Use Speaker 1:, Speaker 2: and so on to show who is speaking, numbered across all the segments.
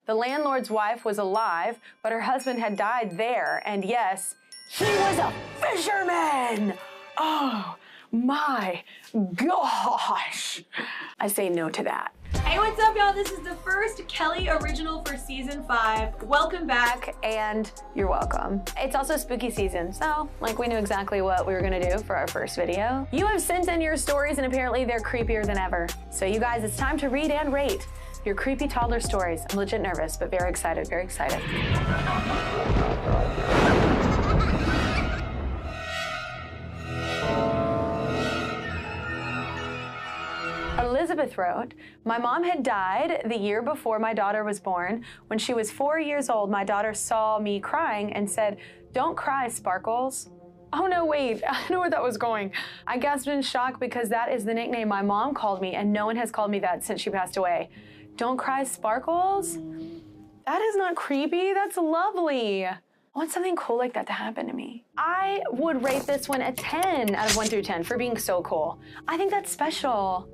Speaker 1: The landlord's wife was alive, but her husband had died there, and yes, he was a fisherman! Oh my gosh! I say no to that.
Speaker 2: Hey, what's up, y'all? This is the first Kelly original for season 5. Welcome back.
Speaker 1: And you're welcome. It's also spooky season, so like we knew exactly what we were gonna do for our first video. You have sent in your stories and apparently they're creepier than ever. So you guys, it's time to read and rate your creepy toddler stories. I'm legit nervous, but very excited, very excited. Elizabeth wrote, my mom had died the year before my daughter was born. When she was 4 years old, my daughter saw me crying and said, don't cry, Sparkles. Oh no, wait, I know where that was going. I gasped in shock because that is the nickname my mom called me and no one has called me that since she passed away. Don't cry, Sparkles? That is not creepy, that's lovely. I want something cool like that to happen to me. I would rate this one a 10 out of 1 through 10 for being so cool. I think that's special.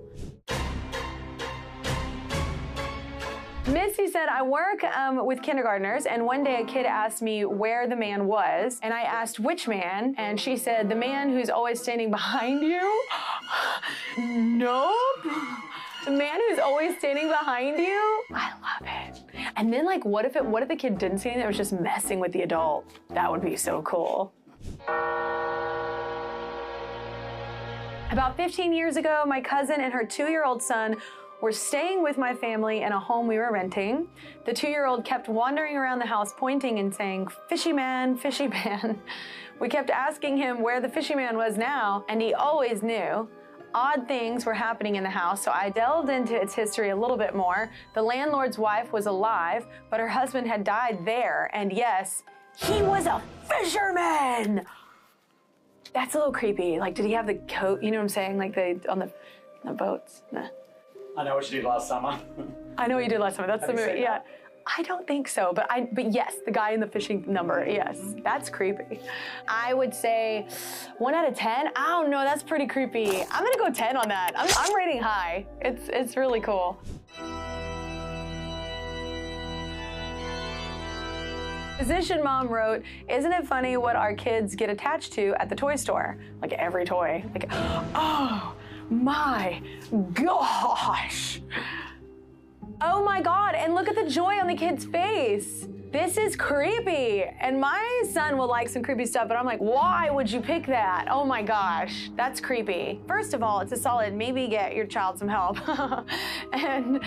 Speaker 1: Missy said, I work with kindergartners, and one day a kid asked me where the man was, and I asked which man, and she said, the man who's always standing behind you? Nope. The man who's always standing behind you? I love it. And then like, what if the kid didn't see anything, it was just messing with the adult? That would be so cool. About 15 years ago, my cousin and her 2-year-old son were staying with my family in a home we were renting. The 2-year-old kept wandering around the house pointing and saying, fishy man, fishy man. We kept asking him where the fishy man was now, and he always knew. Odd things were happening in the house, so I delved into its history a little bit more. The landlord's wife was alive, but her husband had died there, and yes, he was a fisherman! That's a little creepy. Like, did he have the coat, you know what I'm saying? Like on the boats? Nah.
Speaker 3: I know what you did last summer.
Speaker 1: I know what you did last summer. That's the movie. Yeah.
Speaker 3: That?
Speaker 1: I don't think so, but yes, the guy in the fishing number. Yes, that's creepy. I would say 1 out of 10. I don't know. That's pretty creepy. I'm gonna go 10 on that. I'm rating high. It's really cool. Physician Mom wrote, isn't it funny what our kids get attached to at the toy store? Like every toy. Like, oh my gosh. Oh my God, and look at the joy on the kid's face. This is creepy. And my son will like some creepy stuff, but I'm like, why would you pick that? Oh my gosh, that's creepy. First of all, it's a solid maybe get your child some help. And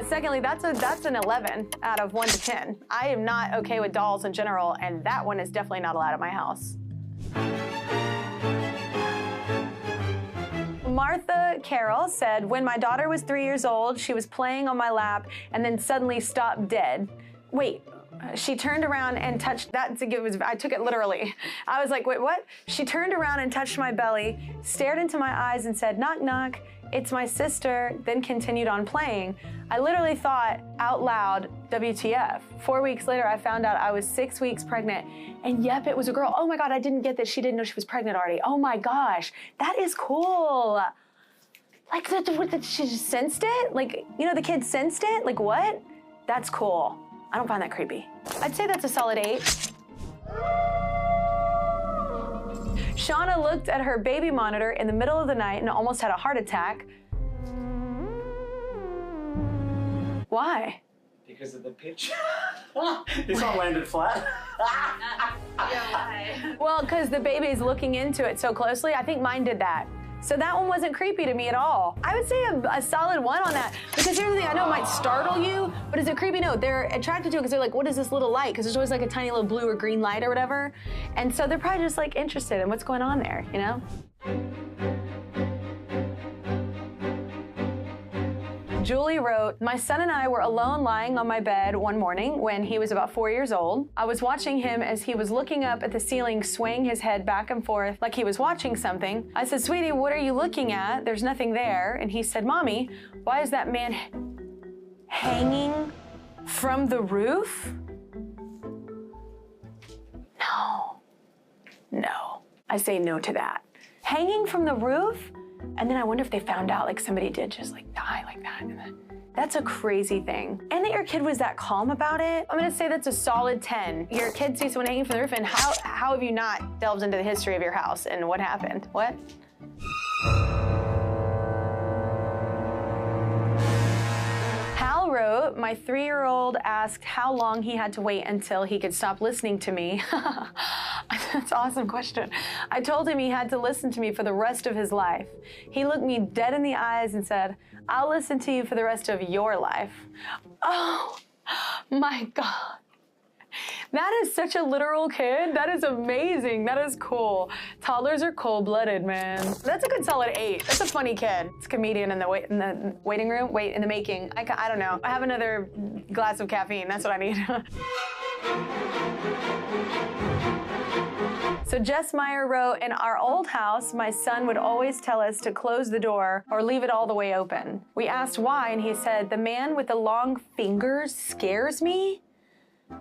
Speaker 1: secondly, that's an 11 out of 1 to 10. I am not okay with dolls in general, and that one is definitely not allowed at my house. Martha Carroll said, when my daughter was 3 years old, she was playing on my lap and then suddenly stopped dead. Wait, she turned around and touched, I took it literally. I was like, wait, what? She turned around and touched my belly, stared into my eyes and said, knock, knock, it's my sister, then continued on playing. I literally thought out loud, WTF. 4 weeks later, I found out I was 6 weeks pregnant, and yep, it was a girl. Oh my God, I didn't get this. She didn't know she was pregnant already. Oh my gosh, that is cool. Like, she just sensed it? Like, you know, the kid sensed it? Like, what? That's cool. I don't find that creepy. I'd say that's a solid 8. Shauna looked at her baby monitor in the middle of the night and almost had a heart attack. Why?
Speaker 3: Because of the pitch. This one landed flat.
Speaker 2: Yeah,
Speaker 1: Well, because the baby's looking into it so closely. I think mine did that. So that one wasn't creepy to me at all. I would say a solid 1 on that. Because here's the thing, I know it might startle you, but is it creepy? No, they're attracted to it because they're like, what is this little light? Because there's always like a tiny little blue or green light or whatever. And so they're probably just like interested in what's going on there, you know? Julie wrote, my son and I were alone lying on my bed one morning when he was about 4 years old. I was watching him as he was looking up at the ceiling, swaying his head back and forth like he was watching something. I said, sweetie, what are you looking at? There's nothing there. And he said, Mommy, why is that man hanging from the roof? No. I say no to that. Hanging from the roof? And then I wonder if they found out like somebody did just like die like that and then That's a crazy thing. And that your kid was that calm about it. I'm gonna say that's a solid 10. Your kid sees someone hanging from the roof, and how have you not delved into the history of your house and what happened? What? Hal wrote, my 3-year-old asked how long he had to wait until he could stop listening to me. That's an awesome question. I told him he had to listen to me for the rest of his life. He looked me dead in the eyes and said, I'll listen to you for the rest of your life. Oh my God. That is such a literal kid. That is amazing. That is cool. Toddlers are cold-blooded, man. That's a good solid 8. That's a funny kid. It's a comedian in the waiting room. Wait, in the making. I don't know. I have another glass of caffeine. That's what I need. So Jess Meyer wrote, in our old house, my son would always tell us to close the door or leave it all the way open. We asked why, and he said, the man with the long fingers scares me.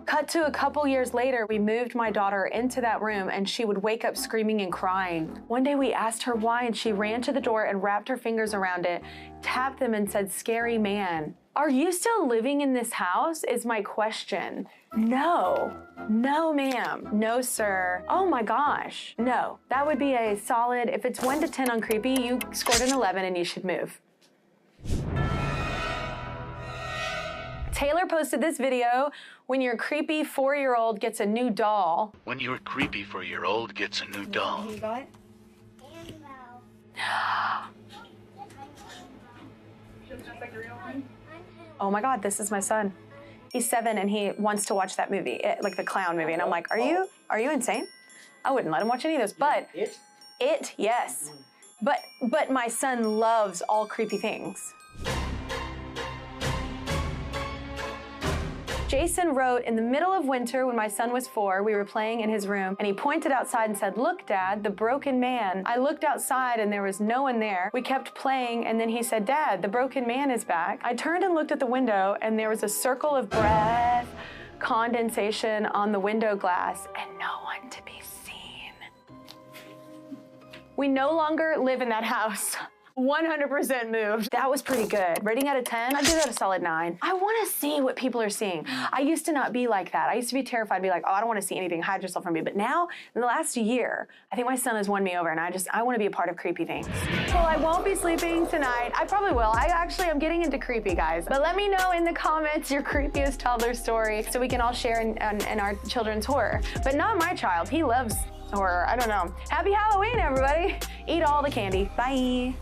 Speaker 1: Cut to a couple years later, we moved my daughter into that room and she would wake up screaming and crying. One day we asked her why and she ran to the door and wrapped her fingers around it, tapped them and said, scary man. Are you still living in this house? Is my question. No. No, ma'am. No, sir. Oh my gosh. No. That would be a solid, if it's 1 to 10 on creepy, you scored an 11 and you should move. Taylor posted this video, when your creepy 4-year-old gets a new doll.
Speaker 4: When your creepy 4-year-old gets a new doll.
Speaker 1: You got it? Oh my God, this is my son. He's 7 and he wants to watch that movie, like the clown movie. And I'm like, are you insane? I wouldn't let him watch any of those, but It, yes. But my son loves all creepy things. Jason wrote, in the middle of winter when my son was 4, we were playing in his room and he pointed outside and said, look, Dad, the broken man. I looked outside and there was no one there. We kept playing and then he said, Dad, the broken man is back. I turned and looked at the window and there was a circle of breath, condensation on the window glass and no one to be seen. We no longer live in that house. 100% moved. That was pretty good. Rating out of 10, I'd give that a solid 9. I want to see what people are seeing. I used to not be like that. I used to be terrified, be like, oh, I don't want to see anything, hide yourself from me. But now, in the last year, I think my son has won me over and I want to be a part of creepy things. Well, I won't be sleeping tonight. I probably will. I'm getting into creepy, guys. But let me know in the comments your creepiest toddler story so we can all share in our children's horror. But not my child. He loves horror. I don't know. Happy Halloween, everybody. Eat all the candy. Bye.